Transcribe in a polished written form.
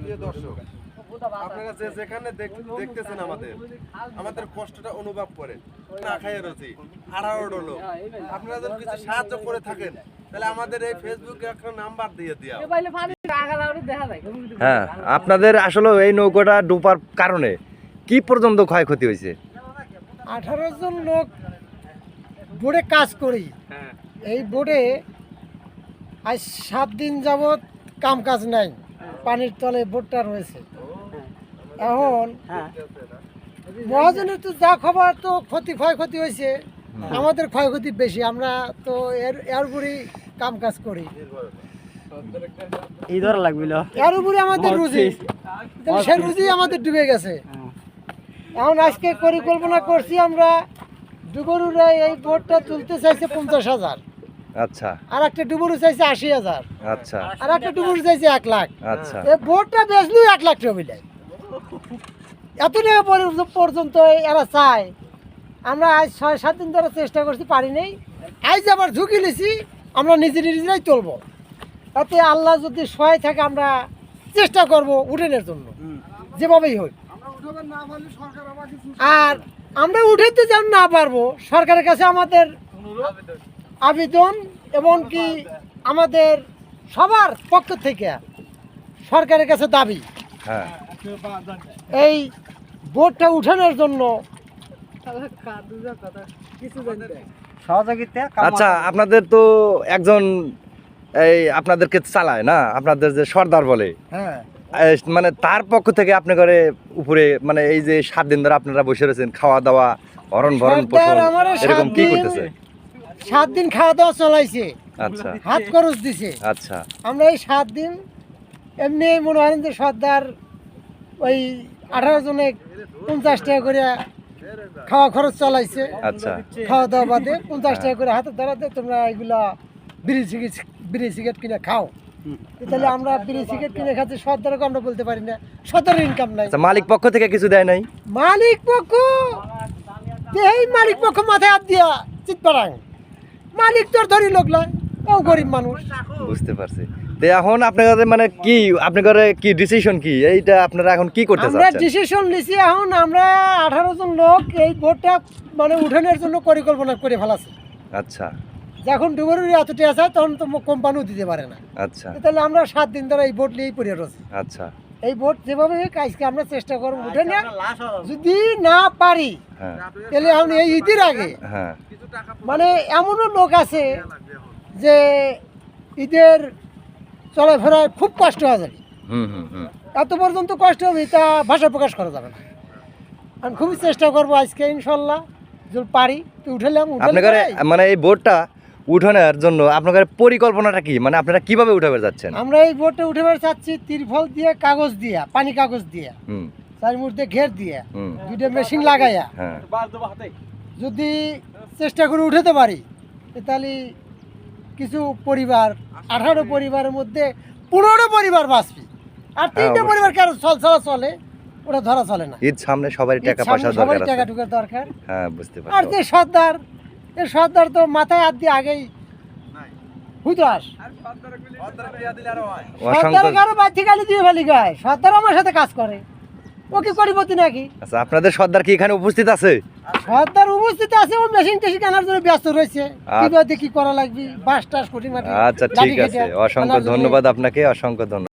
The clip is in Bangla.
প্রিয় দর্শক, আপনারা যে যেখানে দেখতেছেন আমাদের কষ্টটা অনুভব করেন, না খাইয়ে রয়েছি 18 লোক। আপনারা যদি কিছু সাহায্য করে থাকেন তাহলে আমাদের এই ফেসবুকে একটা নাম্বার দিয়ে দিও। হ্যাঁ, আপনাদের আসলে এই নৌকাটা ডুবার কারণে কি পর্যন্ত ক্ষয়ক্ষতি হয়েছে? 18 জন লোক বোটে কাজ করি। এই বোটে আজ 7 দিন যাবৎ কাম কাজ নাই, পানির তলে বোটটা রয়েছে। এখন মহাজনের তো যা খবর, তো ক্ষয়ক্ষতি হয়েছে, আমাদের ক্ষয়ক্ষতি বেশি। আমরা তো এর উপরই কাম কাজ করি, এর উপরে আমাদের রুজি, সে রুজি আমাদের ডুবে গেছে। এখন আজকে পরিকল্পনা করছি আমরা, ডুবুরুরা এই বোটটা তুলতে চাইছে 50,000। আচ্ছা। আর একটা ডুবুরু চাইছে 80,000। আচ্ছা। আর একটা ডুবুরু চাইছে 1 লাখ। আচ্ছা। এই বোটটা বেচলেও 1 লাখ টাকা মিলে। এত টাকা পর্যন্ত এরা চায়। আমরা আজ 6-7 দিন ধরে চেষ্টা করছি, পারি নেই। আজ আবার ঝুঁকি নিছি, আমরা নিজেরাই তুলবো। তাতে আল্লাহ যদি সহায় থাকে আমরা চেষ্টা করব উঠানোর জন্য, যেভাবেই হোক। আর আমরা উঠাইতে যেন না পারবো, সরকারের কাছে আমাদের আবেদন, এবং কি আমাদের সবার পক্ষ থেকে সরকারের কাছে দাবি, হ্যাঁ, এই বোটটা উঠানোর জন্য সহযোগিতা। আচ্ছা, আপনাদের তো একজন এই আপনাদেরকে চালায় না, আপনাদের যে সর্দার বলে, হ্যাঁ, মানে তার পক্ষ থেকে আপনি করে উপরে, মানে এই যে 7 দিন ধরে আপনারা বসে রয়েছেন, খাওয়া দাওয়া ভরণ পোষণ এরকম কি করতেছে? 7 দিন খাওয়া দাওয়া চলাইছে। আচ্ছা। হাত খরচ দিছে। আচ্ছা। আমরা এই 7 দিন এমনি মনে হয় যে সর্দার ওই 18 জনে 50 টাকা করে খাওয়া খরচ চালাইছে। আচ্ছা। খাওয়া দাওয়া বাদে 50 টাকা করে হাতে ধরাতে তোমরা এগুলা বিড়ি সিগারেট কিনে খাও। তাহলে আমরা বিড়ি সিগারেট কিনে খাচ্ছি, সর্দারকে আমরা বলতে পারি না, সর্দারের ইনকাম নাই। আচ্ছা, মালিক পক্ষ থেকে কিছু দেয় নাই? মালিক পক্ষ মাথায় হাত দিয়া চিৎপাড়াং, মালিক তোর ধরি লোক লয়, ও গরিব মানুষ। বুঝতে পারছি। তো এখন আপনাদের মানে কি, আপনাদের কি ডিসিশন কি, এইটা আপনারা এখন কি করতে আমরা চাচ্ছেন? ডিসিশন নিছি, এখন আমরা 18 জন লোক এই বোটটা মানে উঠানোর জন্য পরিকল্পনা করে ফেলাছি। আচ্ছা। যখন ডুবুরি এতটি আছে তখন তো কোম্পানিও দিতে পারে না। আচ্ছা। তাহলে আমরা 7 দিন ধরে এই বোট নিয়েই পড়ে রয়েছি। আচ্ছা। এই বোট যেভাবে আজকে আমরা চেষ্টা করবো উঠে না, যদি না পারি হ্যাঁ, তাহলে এখন এই ঈদের আগে, হ্যাঁ, মানে এমনও লোক আছে যে ঈদের চলাফেরায় খুব কষ্ট হয়ে যাবে। এত পর্যন্ত কষ্ট হবে তা ভাষা প্রকাশ করা যাবে না। আমি খুবই চেষ্টা করবো আজকে, ইনশাল্লাহ যদি পারি তো উঠালাম। আপনাদের মানে এই বোটটা উঠানোর জন্য আপনাদের পরিকল্পনাটা কি, মানে আপনারা কিভাবে উঠাবে যাচ্ছেন? আমরা এই বোটটা উঠাবার চাচ্ছি তিরফল দিয়ে, কাগজ দিয়ে, পানি কাগজ দিয়ে, চার মধ্যে ঘের দিয়ে, 2টা মেশিন লাগাইয়া যদি চেষ্টা করে উঠাতে পারি, তাহলে কিছু পরিবার, 18 পরিবারের মধ্যে 15 পরিবার বাঁচবে। আর 3টে পরিবার কারো চলে, ওটা ধরা চলে না। ঈদ সামনে, সবারই টাকা পয়সা দরকার। হ্যাঁ, বুঝতে পারছি। আর যে সর্দার তো মাথায় হাত দিয়ে আগেই হুদাস, সর্দার কারো বাচ্চা গালি দিয়ে ফেলি গায়, সর্দার আমার সাথে কাজ করে, ও কি করিবতি নাকি? আচ্ছা, আপনাদের সর্দার কি এখানে উপস্থিত আছে? সর্দার উপস্থিত আছে, ও মেশিন টেশিন কেনার জন্য ব্যস্ত রয়েছে, কিভাবে কি করা লাগবে, বাস টাস কোটি মাটি। আচ্ছা, ঠিক আছে, অসংখ্য ধন্যবাদ আপনাকে, অসংখ্য ধন্যবাদ।